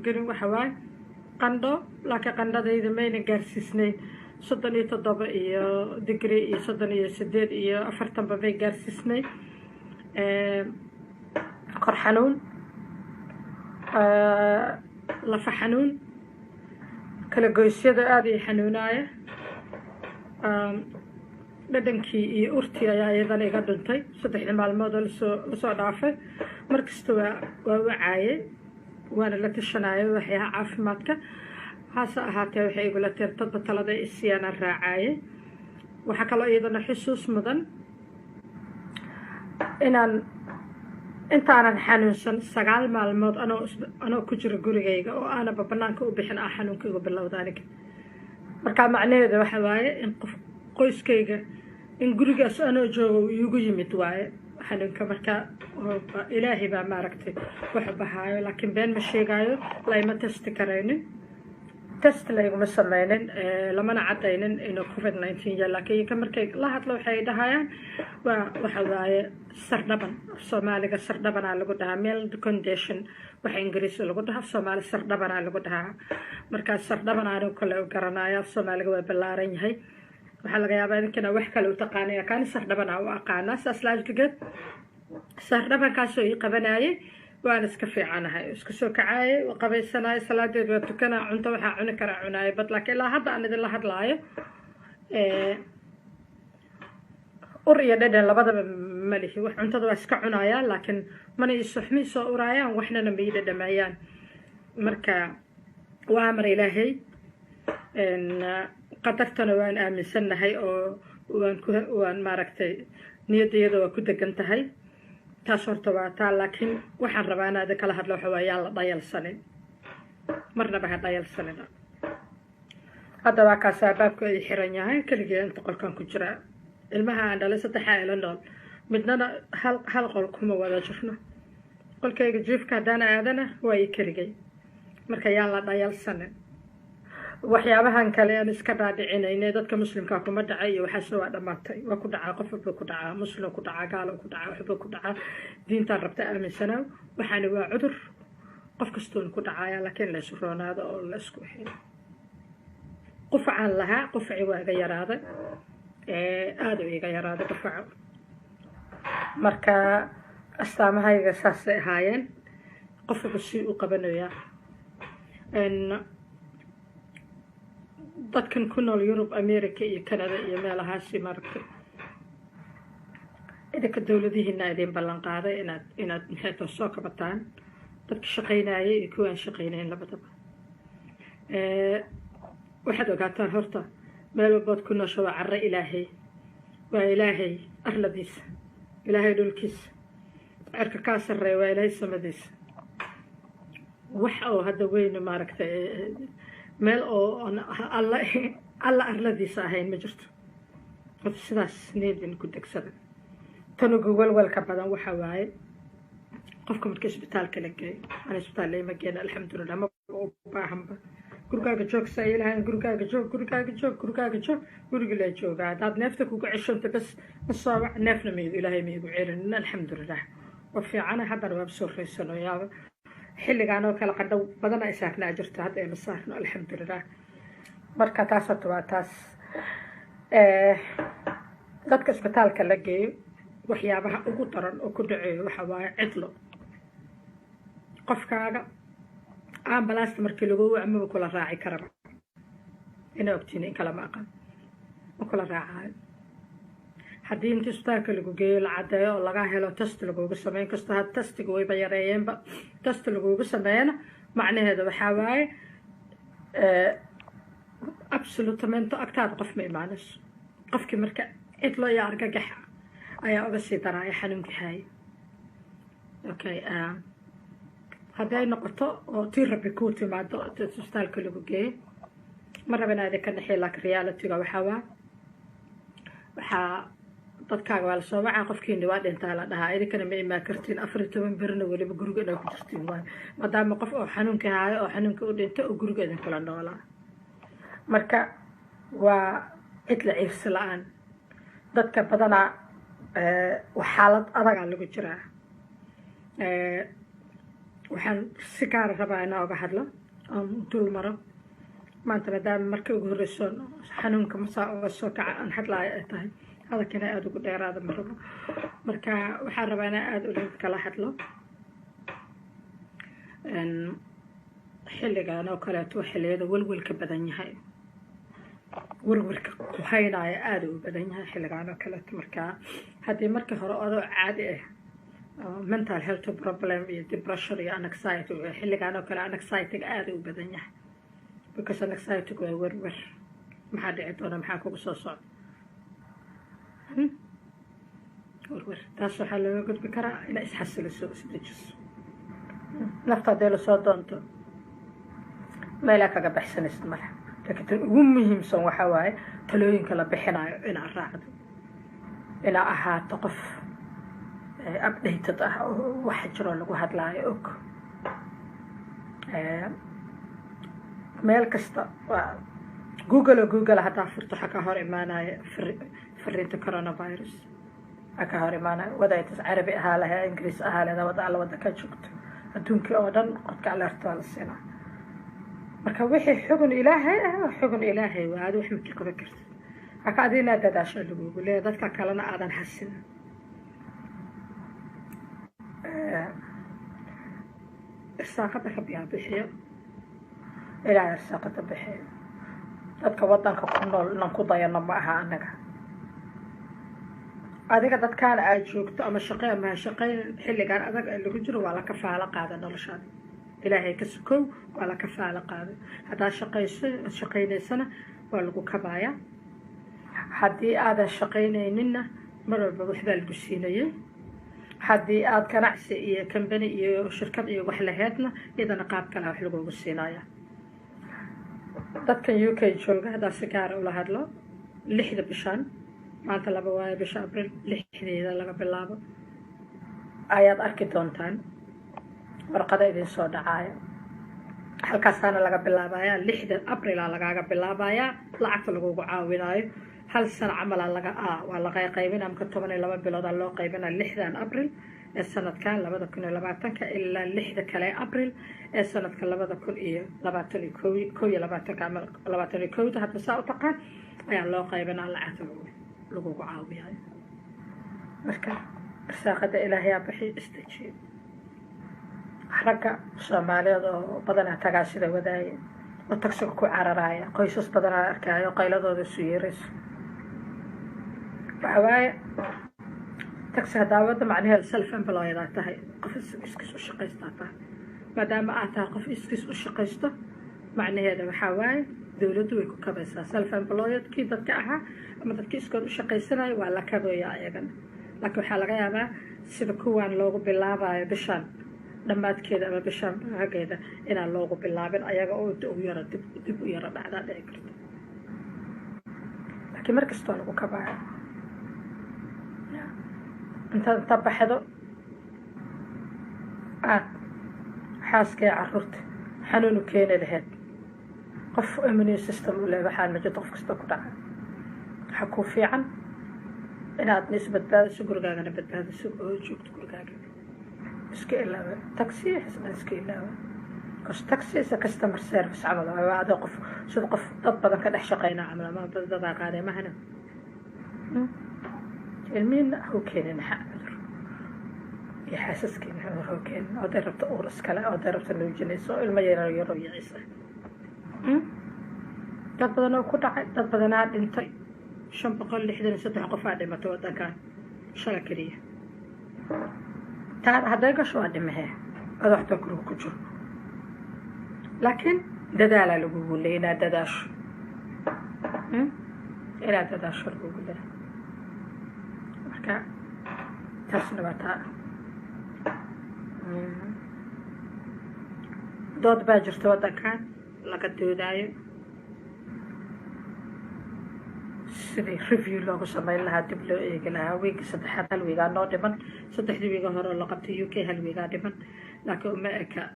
gelin waxa waaye qandho laakiin qandhadayda mayna gaarsiisnayn 37 iyo degree iyo 38 iyo 40 bay gaarsiisnayn kor xanuun lafa xanuun kala goysyada aad ay xanuunaaya dhadhankii iyo urtii ayaa iyadana iga dhuntay 3 maalmood oo lasoo dhaafay markasta waa wacaaye waana la tashanaayo waxyaha caafimaadka hase ahaatee waxay igula tirtadba talada isiyana raacaaye waxaa kaloo iyadana xusuus mudan intaanan xanuunsan 9 maalmood anoo ku jiro gurigayga oo aanaba banaanka u bixin xanuunka igu bilowda aniga markaa macnaheedu waxa waaye in qoyskayga in gurigaas anoo joogo iigu yimid waaye xanuunka markaa ilaahay baa maaragtay wax bahaayo laakiin been ma sheegaayo layma testi karaynin test layguma sameynin lamana cadaynin inuu covid-19 yahay laakiin markay la hadlo waxay dhahayaan waxa waaye sardhaban Soomaaliga sardhabanaa lagu dhahaa mild condition waxa Ingiriisi lagu dhahaa Soomaali sardhabanaa lagu dhahaa markaa sardhabanaa kale u garanaya Soomaaliga waa ballaaran yahay waxa laga yaabaa inkana wax kale u taqaanaya kan sardhabanaa u aqaana saslaajigad sardhabankaas oo qabanayay waan iska fiicanahay iska soo kacay qabaysanaay salaadeed waa tukana cunto waxa cuni kara cunaay bad laakiin ilaa hadda aan idin la hadlaayo ur iyo dhadhan labadaba ma lihi wax cuntada waa iska cunaya laakiin mana isuxmi soo uraayaan waxna ma dhadhamayaan marka waa amar ilaahay qadartana waan aaminsanahay oo waan maaragtay niyadayada waa ku degan tahay taas horta waa taa laakiin waxaan rabaa inaad kala hadlo waxa waaye la dhayalsanin marnaba ha dhayalsanin hadda waa ka sababku ay xiran yahay kaliya inta qolkan ku jira ilmaha aan dhalay 3 ila nool midna hal qol kuma wada jirno qolkayga jiifka hadana aadana way kaligay marka yaa la dhayalsanin waxyaabahan kale aan iska dhaadhicinayna dadka muslimka kuma dhacay iyo waxa soo dhamaatay waa ku dhacaa qof walba ku dhacaa muslim ku dhacaa gaal ku dhacaa waxba ku dhacaa diinta rabta aaminsana waxaana waa cudur qof kastoo ku dhacaya laakiin la isku roonaado oo la isku xiro qufaan laha qufci waa iga yaraaday aad u iga yaraaday qufca marka astaamahayga saasay ahaayeen qofka si u qabanaya dadkan ku nool Yurub America iyo Canada iyo meelahaasi marka idinka dawladihiina idin ballan qaaday inaad maxay soo kabataan dadka shaqeynaya iyo kuwa shaqeynaya labadaba waxaad ogaataan horta meel walba ku noosho carra ilaahay waa ilaahay arladiisa ilaahay dhulkiisa cirka ka sarreeya waa ilaahay samadiisa wax oo hadda weyn maaragtay meel oo alla arladiisa ahayn ma jirto sidaas needin ku degsada tanugu walwalka badan waxa waaye qofka markii isbitaalka la geeyo aan isbitaal leeyma geena alxamdulillah ma u baahanba gurigaaga joog say ilaahay gurigaaga joog guriga la jooga hadaad neefta kugu ceshonta bas masaawac neefna ma ilaahay ma igu ceelin alxamdulillah wa fiicana hadana waa soo reysano yaaba xilligaan oo kala qadhow badan ay saarnaa jirto hadda ay masaarno alxamdulillah marka taas waa taas dadka isbitaalka la geeyo waxyaabaha ugu daran oo ku dhaceeyo waxa waaye cidlo qofkaaga ambalaasta markii lagu wacmo kula raaci karaba ina ogtiin in kala maqan kula raacayo haddii inta isbitaalka lagu geeyo la cadeeyo oo laga helo test lagugu sameyn kasto had testiga way bayareeyeenba test lagugu sameeyana macnaheedu waxa waaye absolutamente agtaad qof ma imaanayso qofkii marka cidlo iyo argagax ayaa uga sii daraya xanuunkii haay okay hadday noqoto oo tii rabbi kuu timaado isbitaalka lagu geeyo ma raba inaad ka dhaxay laakiin reality-ga waxaa dadkaaga waa la soo wacaa qofkiina waa dhintaa la dhahaa idinkana ma imaan kartiin 14 birna waliba guriga inaad ku jirtiin waay maadaama qof oo xanuunka haayo oo xanuunka u dhintay oo guriga idin kula noolaa marka waa cidla ciirsi la'aan dadka badanaa xaalad adagaa lagu jiraa waxaan si gaara rabaa inaan uga hadlo oon dul maro maanta maadaama markii ugu horreyso xanuunka masaa uga soo kaca aan hadlaayo ay tahay hadalkina aada ugu dheeraada ma rabo marka waxaan rabaa inaan aada ula kala hadlo xilligan oo kaleeto xilliyada welwelka badan yahay welwelka ku haynaayo aada u badan yahay xilligan oo kaleeto marka haddii markii hore adoo caadi ah mental health problem iyo depression iyo anxiety xilligan oo kale anxiety-ga aada u badan yahay because anxiety-gu waa werwer maxaa dhici doona maxaa kugu soo socda werwer taas waxaa looga gudbi karaa inaa isxasiliso isdejiso nafta haddii lasoo doonto meelaa kaga baxsanaysid male laakiin tan ugu muhiimsan waxaa waaye talooyinka la bixinayo inaa raacdo inaa ahaato qof updated ah oo waxa jiroo lagu hadlaayo og meel kasta waa google haddaa furto waxaa ka hor imaanaya fariinta coronavirus waxaa ka hor imaanaya wadaytas carabi ahaa lahe ingiriis ahaa leeda wada alla wada ka joogto adduunkii oo dhan qodka alerta waa la siinaa marka wixii xugun ilaahay ah xugun ilaahay waa aad wax maki qaban kartid haka adi inaad dadaasho lagugu leeya dadka kalena aadan hasin irsaaqada ka bixiyo ilaahay irsaaqada bixiyo dadka wadanka ku nool inan ku dayano ma aha anaga adiga dadkaana aad joogto ama shaqe ama shaqeyn xilligan adag ee lagu jiro waa la kafaalo qaada noloshaada ilaahay ka sukow waa la kafaalo qaada haddaa shaqaynaysana waa lagu kabaaya haddii aadan shaqaynayninna mar walba waxbaa lagu siinayay haddii aad ganacsi iyo company iyo shirkad iyo wax laheedna iyadana qaab kale wax lagugu siinaya dadkan UK jooga haddaa si gaara ula hadlo 6 bishan maanta 2 waayo bisha abriil 6deeda laga bilaabo ayaad arki doontaan warqada idin soo dhacaya halkaasaana laga bilaabaya 6 abriil lagaaga bilaabaya lacagta lagugu caawinayo hal sano camala waa laga qaybinaa marka 12 bilood loo qaybinaa 6 abriil ee sanadkan 2020 ilaa 6 kale abriil ee sanadka 2021 hadda saa u taqaan ayaa loo qaybinaa lacagta lagugu caawiyayo marka irsaaqada ilaahay bixi istajiib ragga Soomaaliyeed oo badanaa tagaasida wadaaya oo tagsiga ku cararaya qoysas badanaa arkaayo qayladooda isu yeerayso waxawaaye tagsiga daawada macnaheedu self employed aad tahay qof iskiis u shaqaysta tahay maadaama aad tahay qof iskiis u shaqaysto macnaheedu waxaa waaye dawladdu way ku kabaysaa self employed kii dadka ahaa ama dadkii iskood u shaqaysanayo waa la kabayaa ayagana laakiin waxaa laga yaabaa sida kuwaan loogu bilaabayo bishan dhammaadkeeda ama bishan raggeeda inaan loogu bilaabin ayaga oo u yara dib u yara dhacdaa dhici karta laakiin mar kastoo lagu kabaayo inta baxdo aad xaaskee caruurta xanuun u keeni lahayd qof immune system u leh waxaan ma jirto qof kasta ku dhaca waxaa kuu fiican inaad isbadbaadiso gurigaagana badbaadiso oo joogto gurigaaga iska ilaawa taxi xisna iska ilaawa because taxi is a customer service camal waa adoo qof sida qof dad badan ka dhex shaqeynaa camal ama dadaa qaadee mahana ilmiina huu keenin xaadur iyo xaasaskiina huu keenin oo day rabta uur iskale oo day rabta nuujinayso oo ilmo yaro yacisa dad badan oo ku dhacay dad badanaa dhintay 563 qof aa dhimatay wadankan shala keliya taar hadday gasho waa dhimahee madaxda guriga ku jiro laakiin dadaalaa lagugu leeyahay inaad dadaasho lagugu leeyahay marka taasna waa taa dood baa jirta wadankan laga doodaayo sidii review loogu samayn lahaa dib loo eegi lahaa wiigii saddexaad hal wiigaa noo dhiman 3 wiiga hore la qabtay UK hal wiigaa dhiman laakiin uma eka